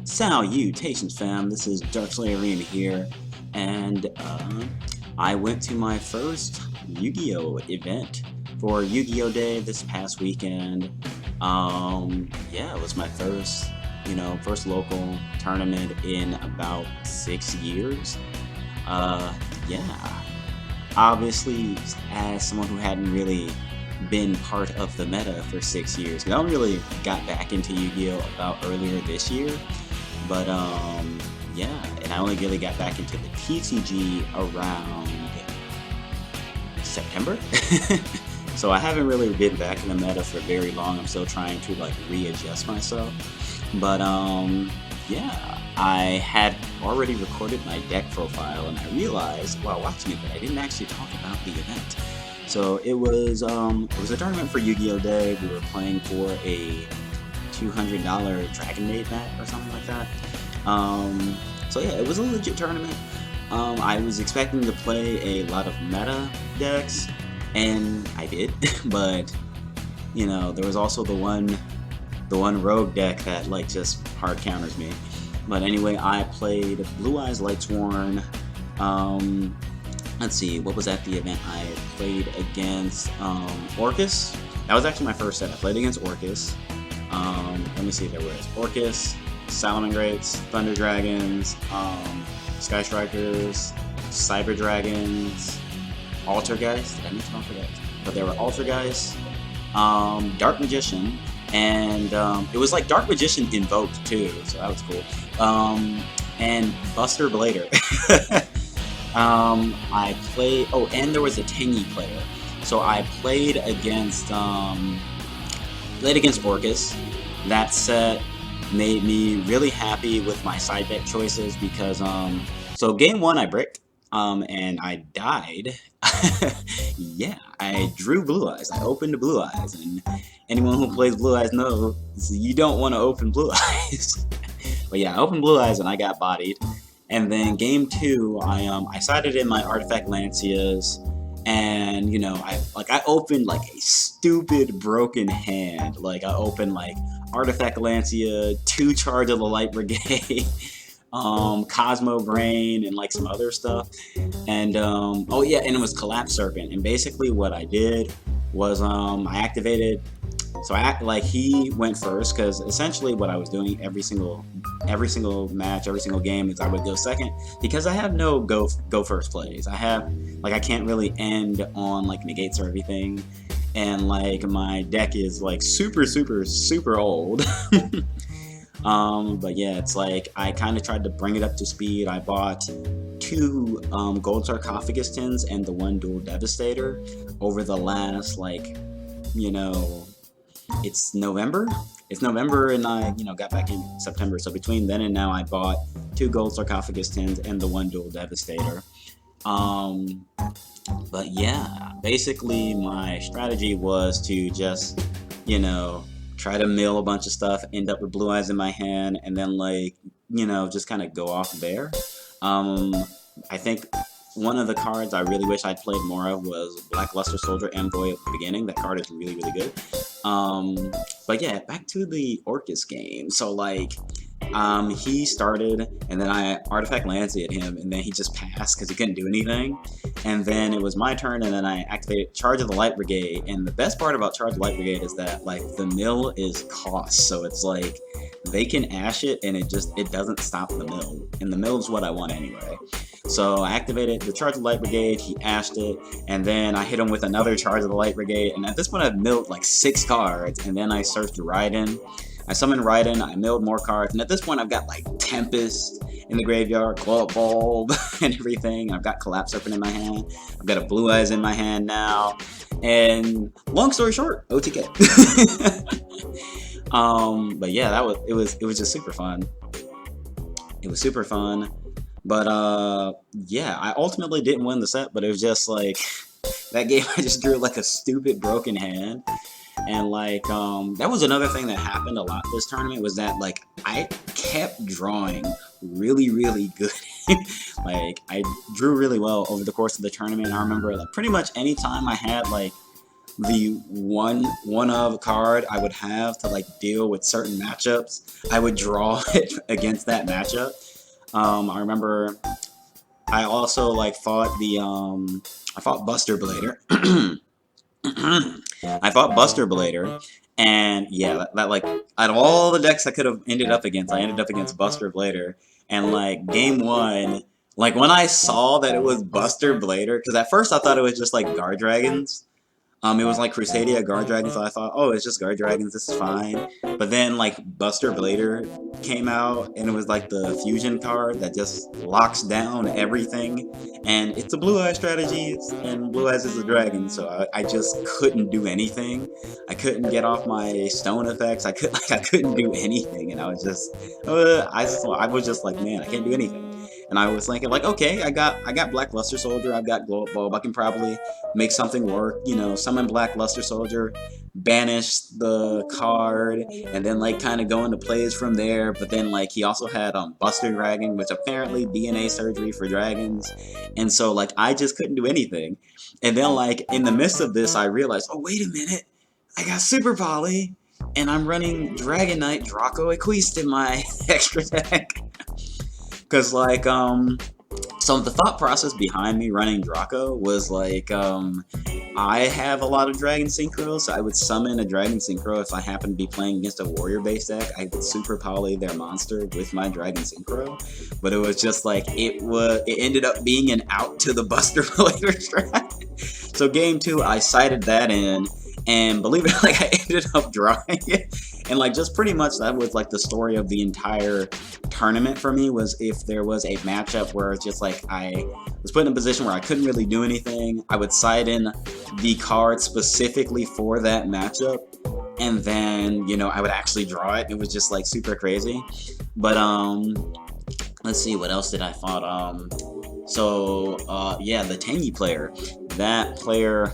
Salutations fam, this is Arim here, and I went to my first Yu-Gi-Oh event for Yu-Gi-Oh Day this past weekend. Yeah, it was my first, first local tournament in about 6 years. Yeah, obviously as someone who hadn't really been part of the meta for 6 years, 'cause I only really got back into Yu-Gi-Oh about earlier this year. But yeah, and I only really got back into the TCG around September. So I haven't really been back in the meta for very long. I'm still trying to like readjust myself. But yeah, I had already recorded my deck profile, and I realized while watching it that I didn't actually talk about the event. So it was a tournament for Yu-Gi-Oh Day. We were playing for a $200 Dragon Maid mat or something like that. So yeah, it was a legit tournament. I was expecting to play a lot of meta decks, and I did, but there was also the one rogue deck that like just hard counters me. But anyway, I played Blue Eyes Lightsworn. Let's see, what was at the event? I played against Orcus. That was actually my first set. I played against Orcus. Let me see, there was Orcus, Salamangreats, Thunder Dragons, Sky Strikers, Cyber Dragons, Altergeist. Did I mention Altergeist? But there were Altergeist, Dark Magician, and it was like Dark Magician invoked too, so that was cool. And Buster Blader. I played. Oh, and there was a Tangy player. So I played against Orcus. That set made me really happy with my side deck choices because so game one I bricked and I died. Yeah, I drew Blue Eyes. I opened Blue Eyes, and anyone who plays Blue Eyes knows you don't want to open Blue Eyes. But yeah, I opened Blue Eyes and I got bodied. And then game two, I sided in my Artifact Lancias. And I opened like a stupid broken hand. Like I opened like Artifact Lancia, 2 Charge of the Light Brigade, Cosmo Brain, and like some other stuff. And oh yeah, and it was Collapse Serpent. And basically what I did was I activated. So he went first, because essentially what I was doing every single match, every single game, is I would go second, because I have no go first plays. I can't really end on like negates or everything, and like my deck is like super old. But yeah, it's like I kind of tried to bring it up to speed. I bought 2 gold sarcophagus tins and the 1 dual devastator over the last it's November, and I got back in September. So between then and now, I bought 2 gold sarcophagus tins and the 1 dual devastator. But yeah, basically my strategy was to just try to mill a bunch of stuff, end up with Blue Eyes in my hand, and then just kind of go off there. I think one of the cards I really wish I'd played more of was Blackluster Soldier Envoy at the beginning. That card is really good. But yeah, back to the Orcus game. So he started, and then I Artifact Lancia'd him, and then he just passed because he couldn't do anything. And then it was my turn, and then I activated Charge of the Light Brigade. And the best part about Charge of the Light Brigade is that the mill is cost, so it's like they can ash it, and it doesn't stop the mill. And the mill is what I want anyway. So I activated the Charge of the Light Brigade, he ashed it, and then I hit him with another Charge of the Light Brigade, and at this point I've milled like 6 cards, and then I searched Raiden. I summoned Raiden, I milled more cards, and at this point I've got like Tempest in the graveyard, Glow Bulb, and everything. I've got Collapse Serpent in my hand, I've got a Blue Eyes in my hand now, and long story short, OTK. But yeah, it was just super fun. It was super fun. But yeah, I ultimately didn't win the set, but it was just like that game I just drew like a stupid broken hand. And that was another thing that happened a lot this tournament, was that I kept drawing really good. I drew really well over the course of the tournament. I remember pretty much any time I had the one of card I would have to like deal with certain matchups, I would draw it against that matchup. I remember I also like fought the I fought Buster Blader. I fought Buster Blader, and yeah, that like out of all the decks I could have ended up against, I ended up against Buster Blader, and like game one, like when I saw that it was Buster Blader, because at first I thought it was just like Guard Dragons. It was like Crusadia Guard Dragons, so I thought, oh, it's just Guard Dragons, this is fine. But then, like, Buster Blader came out, and it was like the fusion card that just locks down everything. And it's a Blue Eyes strategy, and Blue Eyes is a dragon, so I just couldn't do anything. I couldn't get off my stone effects, I couldn't do anything, and I was just, I was just like, man, I can't do anything. And I was thinking, like, okay, I got Black Luster Soldier, I've got Glow Up Bulb, I can probably make something work, you know, summon Black Luster Soldier, banish the card, and then like kind of go into plays from there. But then like he also had Buster Dragon, which apparently DNA surgery for dragons, and so like I just couldn't do anything. And then like in the midst of this, I realized, oh wait a minute, I got Super Poly, and I'm running Dragon Knight Draco Equiste in my extra deck. Because, like, so the thought process behind me running Draco was, like, I have a lot of Dragon Synchros, so I would summon a Dragon Synchro if I happen to be playing against a Warrior-based deck. I would Super Poly their monster with my Dragon Synchro, but it was just, like, it ended up being an out to the Buster Blader strat. So game 2, I cited that in, and believe it, like, I ended up drawing it. And like just pretty much that was like the story of the entire tournament for me, was if there was a matchup where it's just like I was put in a position where I couldn't really do anything, I would side in the card specifically for that matchup, and then, you know, I would actually draw it. It was just like super crazy. But let's see, what else did I fought? Yeah, the Tangy player. That player,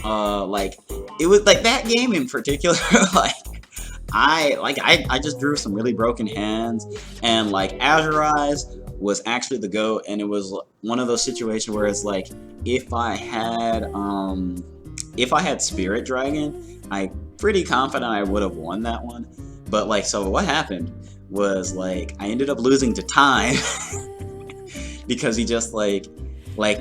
like it was like that game in particular, like I just drew some really broken hands, and like Azure Eyes was actually the GOAT, and it was one of those situations where it's like if I had Spirit Dragon, I'm pretty confident I would have won that one. But like, so what happened was like I ended up losing to Time because he just like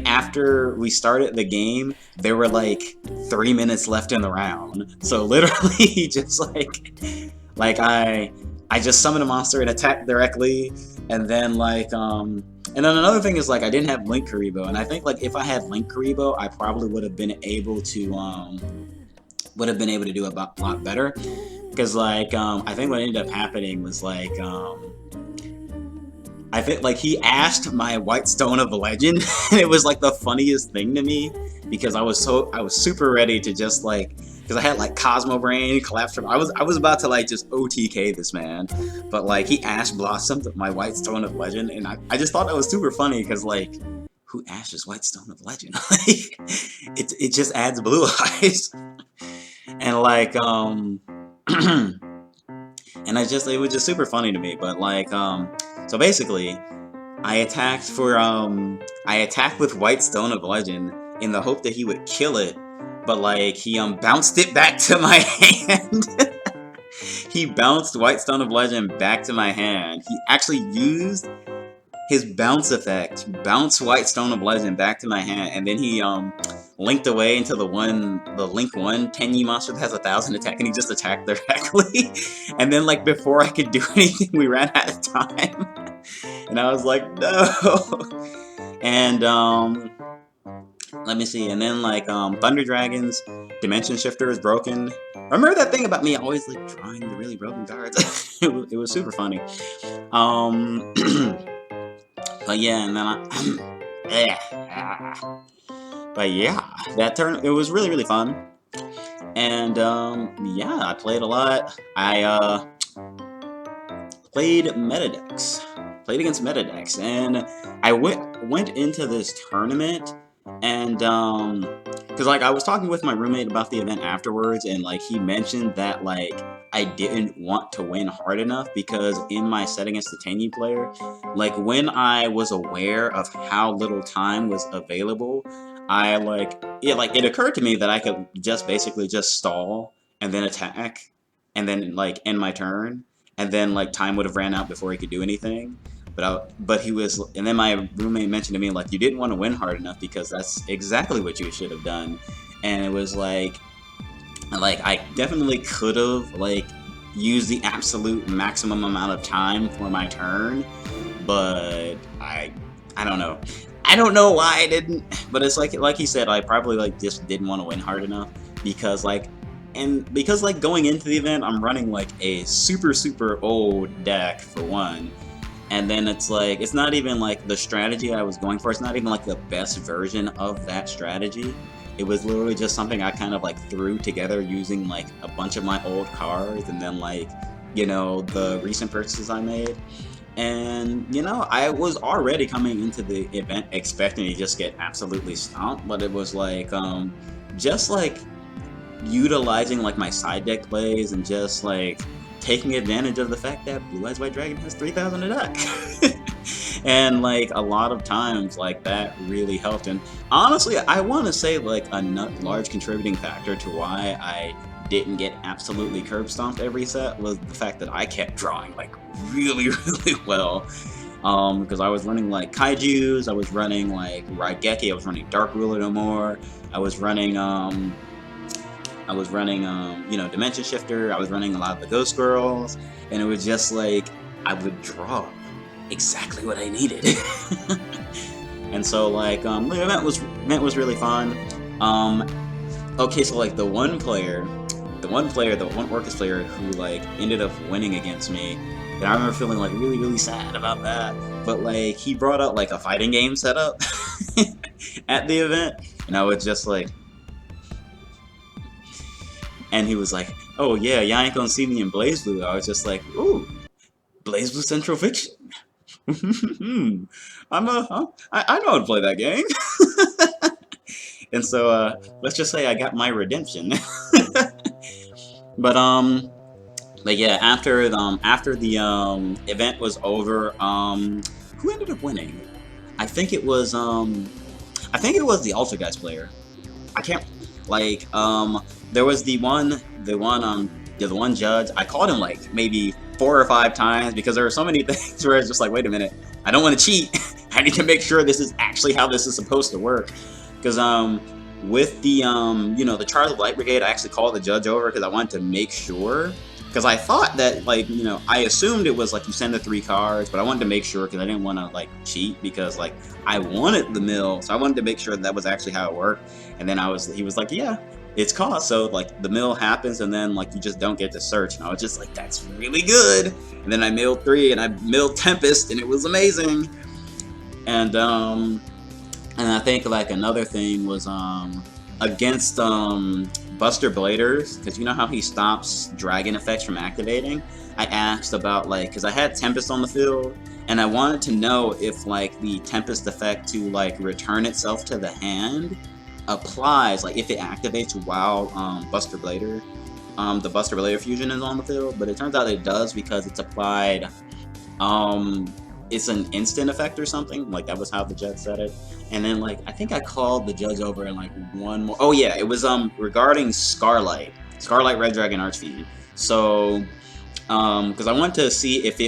after we started the game, there were like 3 minutes left in the round. So literally he just like I just summoned a monster and attacked directly, and then like and then another thing is like I didn't have Link Karibo, and I think like if I had Link Karibo, I probably would have been able to do a lot better, because like I think what ended up happening was like I think like he asked my White Stone of Legend, and it was like the funniest thing to me, because I was super ready to just like, because I had like Cosmo Brain, Collapse from, I was about to like just OTK this man, but like he Ash Blossomed my White Stone of Legend, and I just thought that was super funny, because like who ashes White Stone of Legend? Like it just adds Blue Eyes, and like and it was just super funny to me. But like so basically, I attacked with White Stone of Legend in the hope that he would kill it, but like he bounced it back to my hand. He bounced White Stone of Legend back to my hand. He actually used his bounce effect, bounce White Stone of Legend back to my hand, and then he linked away into the Link 1 10E monster that has 1,000 attack, and he just attacked directly. And then like before I could do anything, we ran out of time. And I was like, no. And let me see, and then like Thunder Dragons, Dimension Shifter is broken. Remember that thing about me always like drawing the really broken cards? It was super funny. But yeah, and then but yeah, that turn, it was really fun. And yeah, I played a lot. I played against meta decks, and I went into this tournament, and because like I was talking with my roommate about the event afterwards, and like he mentioned that like I didn't want to win hard enough, because in my set against the Tangy player, like when I was aware of how little time was available, it occurred to me that I could just basically just stall and then attack and then like end my turn, and then like time would have ran out before he could do anything. But he was, and then my roommate mentioned to me like, you didn't want to win hard enough because that's exactly what you should have done. And it was like I definitely could have like used the absolute maximum amount of time for my turn, but I don't know. I don't know why I didn't, but it's like he said, I probably like just didn't want to win hard enough because like going into the event, I'm running like a super old deck for one, and then it's like it's not even like the strategy I was going for. It's not even like the best version of that strategy. It was literally just something I kind of like threw together using like a bunch of my old cards and then like, you know, the recent purchases I made. And, you know, I was already coming into the event expecting to just get absolutely stomped, but it was like, just like utilizing like my side deck plays and just like taking advantage of the fact that Blue Eyes White Dragon has 3,000 a deck. And like a lot of times like that really helped. And honestly, I want to say like a large contributing factor to why I didn't get absolutely curb stomped every set was the fact that I kept drawing like really well. Because I was running like Kaijus, I was running like Raigeki, I was running Dark Ruler no more, I was running you know, Dimension Shifter, I was running a lot of the Ghost Girls, and it was just like I would draw exactly what I needed. And so like the event was really fun. Okay, so like the one Orcus player who like ended up winning against me, and I remember feeling like really sad about that. But like he brought out like a fighting game setup at the event, and I was just like, and he was like, "Oh yeah, y'all ain't gonna see me in Blaze Blue." I was just like, "Ooh, Blaze Blue Central Fiction." I know how to play that game. And so let's just say I got my redemption. But yeah, after the event was over, who ended up winning? I think it was the Altergeist player. I can't like there was the one judge. I called him like maybe 4 or 5 times because there were so many things where it's just like, wait a minute, I don't want to cheat. I need to make sure this is actually how this is supposed to work. Because with the you know, the Charles of Light Brigade, I actually called the judge over because I wanted to make sure. Because I thought that, like, you know, I assumed it was like you send the 3 cards, but I wanted to make sure because I didn't want to like cheat, because like I wanted the mill, so I wanted to make sure that was actually how it worked. And then he was like, yeah, it's cost, so like the mill happens and then like you just don't get to search. And I was just like, that's really good. And then I milled 3 and I milled Tempest, and it was amazing. And I think like another thing was against Buster Bladers, because you know how he stops dragon effects from activating. I asked about like, because I had Tempest on the field, and I wanted to know if like the Tempest effect to like return itself to the hand applies, like if it activates while Buster Blader, the Buster Blader fusion is on the field. But it turns out it does because it's applied. It's an instant effect or something, like that was how the judge said it. And then like I think I called the judge over and like one more. Oh yeah, it was regarding Scarlight Red Dragon Archfiend. So because I wanted to see if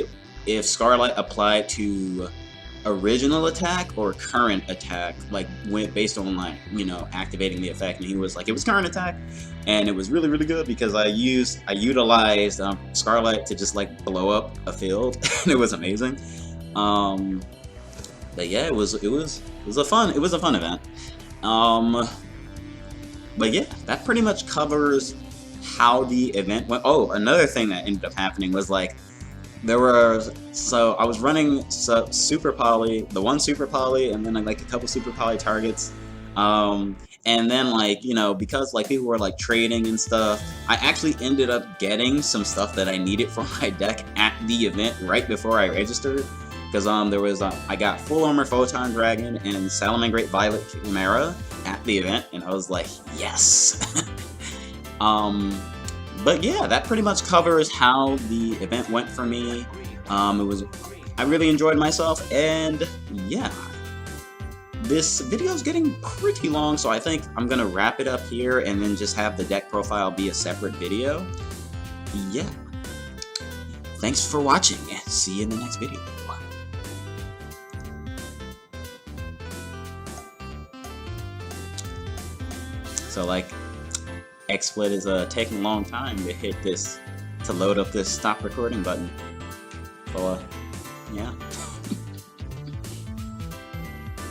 Scarlight applied to original attack or current attack, like based on like, you know, activating the effect. And he was like, it was current attack, and it was really good because I utilized Scarlight to just like blow up a field. And it was amazing. But yeah, it was a fun event. But yeah, that pretty much covers how the event went. Oh, another thing that ended up happening was like I was running Super Poly, the one Super Poly, and then like a couple Super Poly targets. And then like, you know, because like people were like trading and stuff, I actually ended up getting some stuff that I needed for my deck at the event right before I registered. Because there was I got Full Armor Photon Dragon and Salamangreat Violet Chimera at the event, and I was like, yes. But yeah, that pretty much covers how the event went for me. I really enjoyed myself, and yeah, this video is getting pretty long, so I think I'm gonna wrap it up here and then just have the deck profile be a separate video. Yeah. Thanks for watching, and see you in the next video. So like, XSplit is taking a long time to hit this, to load up this stop recording button. So yeah.